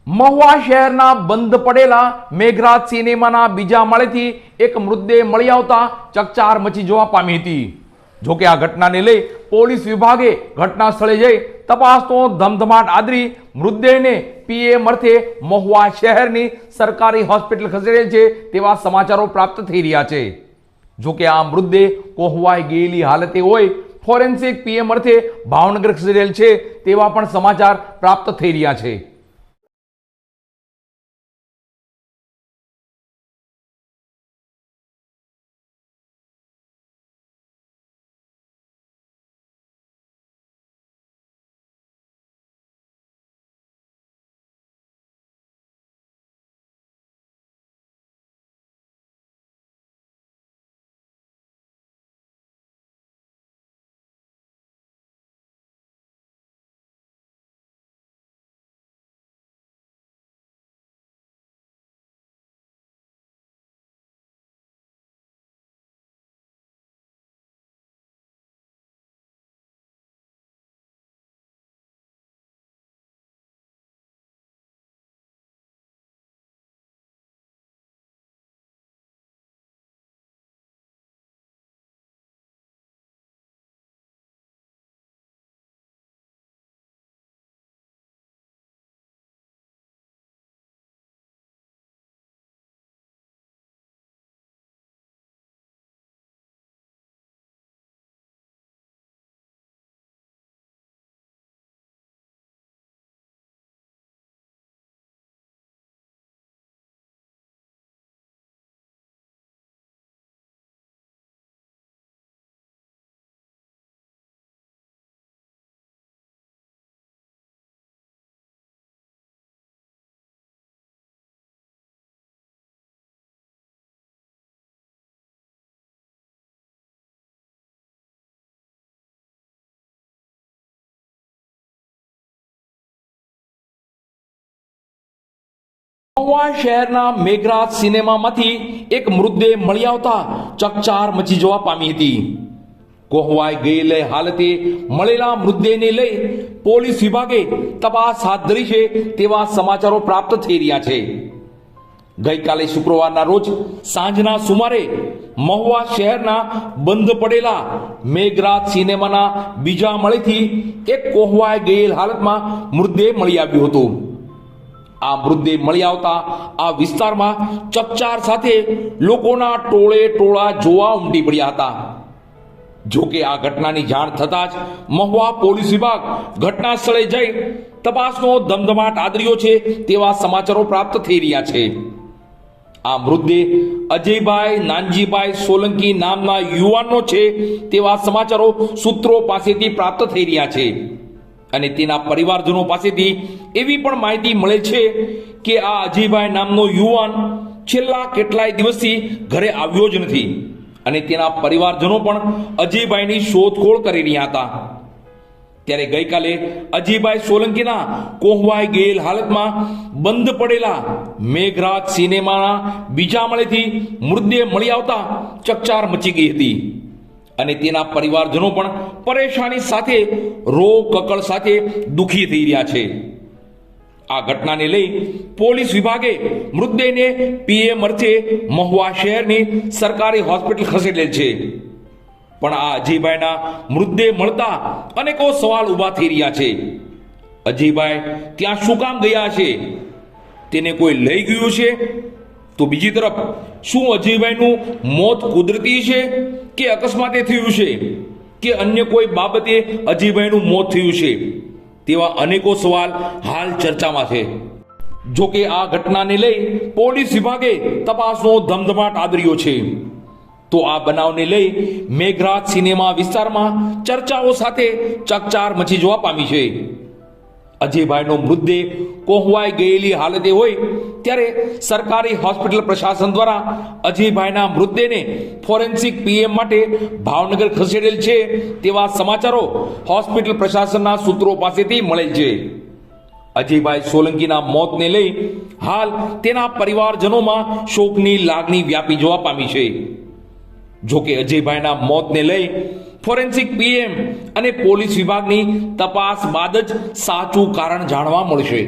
મહુવા શહેરના બંધ પડેલા મેઘરાજ સિનેમાના બીજા માળેથી એક મૃતદેહ મળી આવતા ચકચાર મચી જવા પામી હતી। જોકે આ ઘટનાને લઈ પોલીસ વિભાગે ઘટના સ્થળે જઈ તપાસનો ધમધમાટ આદરી મૃતદેહને પીએમ અર્થે મહુવા શહેરની સરકારી હોસ્પિટલ ખસેડેલ છે તેવા સમાચારો પ્રાપ્ત થઈ રહ્યા છે। જોકે આ મૃતદેહ કોહવાઈ ગયેલી હાલતે હોય ફોરેન્સિક પીએમ અર્થે ભાવનગર ખસેડેલ છે તેવા પણ સમાચાર પ્રાપ્ત થઈ રહ્યા છે। મહુવા શહેરના મેઘરાજ સિનેમામાંથી એક મૃતદેહ મળી આવતા ચકચાર મચી જવા પામી હતી। કોહવાઈ ગયેલી હાલતે મળેલા મૃતદેહને લઈ પોલીસ વિભાગે તપાસ હાથ ધરી છે તેવા સમાચારો પ્રાપ્ત થઈ રહ્યા છે। ગઈકાલે શુક્રવારના રોજ સાંજના સુમારે મહુવા શહેરના બંધ પડેલા મેઘરાજ સિનેમાના બીજા માળેથી એક કોહવાઈ ગયેલ હાલતમાં મૃતદેહ મળી આવ્યો હતો। આ મૃતદેહ મળી આવતા આ વિસ્તારમાં ચકચાર સાથે લોકોના ટોળે ટોળા જોવા ઉમટી પડ્યા હતા। જોકે આ ઘટનાની જાણ થતા જ મહુવા પોલીસ વિભાગ ઘટના સ્થળે જઈ તપાસનો ધમધમાટ આદર્યો છે તેવા સમાચારો પ્રાપ્ત થઈ રહ્યા છે। આ મૃતદેહ અજયભાઈ નાનજીભાઈ સોલંકી નામના યુવાનનો છે તેવા સમાચારો સૂત્રો પાસેથી પ્રાપ્ત થઈ રહ્યા છે અને તેના પરિવારજનો પાસેથી એવી પણ માહિતી મળે છે કે આ અજયભાઈ નામનો યુવાન છેલ્લા કેટલાય દિવસથી ઘરે આવ્યો જ નથી અને તેના પરિવારજનો પણ અજયભાઈની શોધખોળ કરી રહ્યા હતા। ત્યારે ગઈકાલે અજયભાઈ સોલંકીના કોહવાઈ ગયેલ હાલતમાં બંધ પડેલા મેઘરાજ સિનેમાના બીજા માળેથી મૃતદેહ મળી આવતા ચકચાર મચી ગઈ હતી અને તેના પરિવારજનો પણ પરેશાની સાથે રો કકળ સાથે દુખી થઈ રહ્યા છે। આ ઘટનાને લઈ પોલીસ વિભાગે મૃતદેહને પીએમ અર્થે મહુવા શહેરની સરકારી હોસ્પિટલ ખસેડેલ છે। પણ આ અજયભાઈના મૃતદેહ મળતા અનેકો સવાલ ઊભા થઈ રહ્યા છે। અજયભાઈ ત્યાં શું કામ ગયા છે? તેને કોઈ લઈ ગયું છે? તો બીજી તરફ શું અજયભાઈનું મોત કુદરતી છે કે અકસ્માતે થયું છે કે અન્ય કોઈ બાબતે અજયભાઈનું મોત થયું છે? તેવા અનેકો સવાલ હાલ ચર્ચામાં છે। જોકે આ ઘટનાને લઈ પોલીસ વિભાગે તપાસનો ધમધમાટ આદર્યો છે। તો આ બનાવને લઈ મેઘરાજ સિનેમા વિસ્તારમાં ચર્ચાઓ સાથે ચકચાર મચી જવા પામી છે। અજયભાઈનો મૃતદેહ કોહવાઈ ગયેલી હાલતે હોય ત્યારે સરકારી હોસ્પિટલ પ્રશાસન દ્વારા અજયભાઈના મૃતદેહને ફોરેન્સિક પીએમ માટે ભાવનગર ખસેડેલ છે તેવા સમાચારો હોસ્પિટલ પ્રશાસનના સૂત્રો પાસેથી મળેલ છે। અજયભાઈ સોલંકીના મોતને લઈ હાલ તેના પરિવારજનોમાં શોકની લાગણી વ્યાપી જવા પામી છે। જોકે અજયભાઈના મોતને લઈ ફોરેન્સિક પીએમ અને પોલીસ વિભાગની તપાસ બાદ જ સાચું કારણ જાણવા મળશે।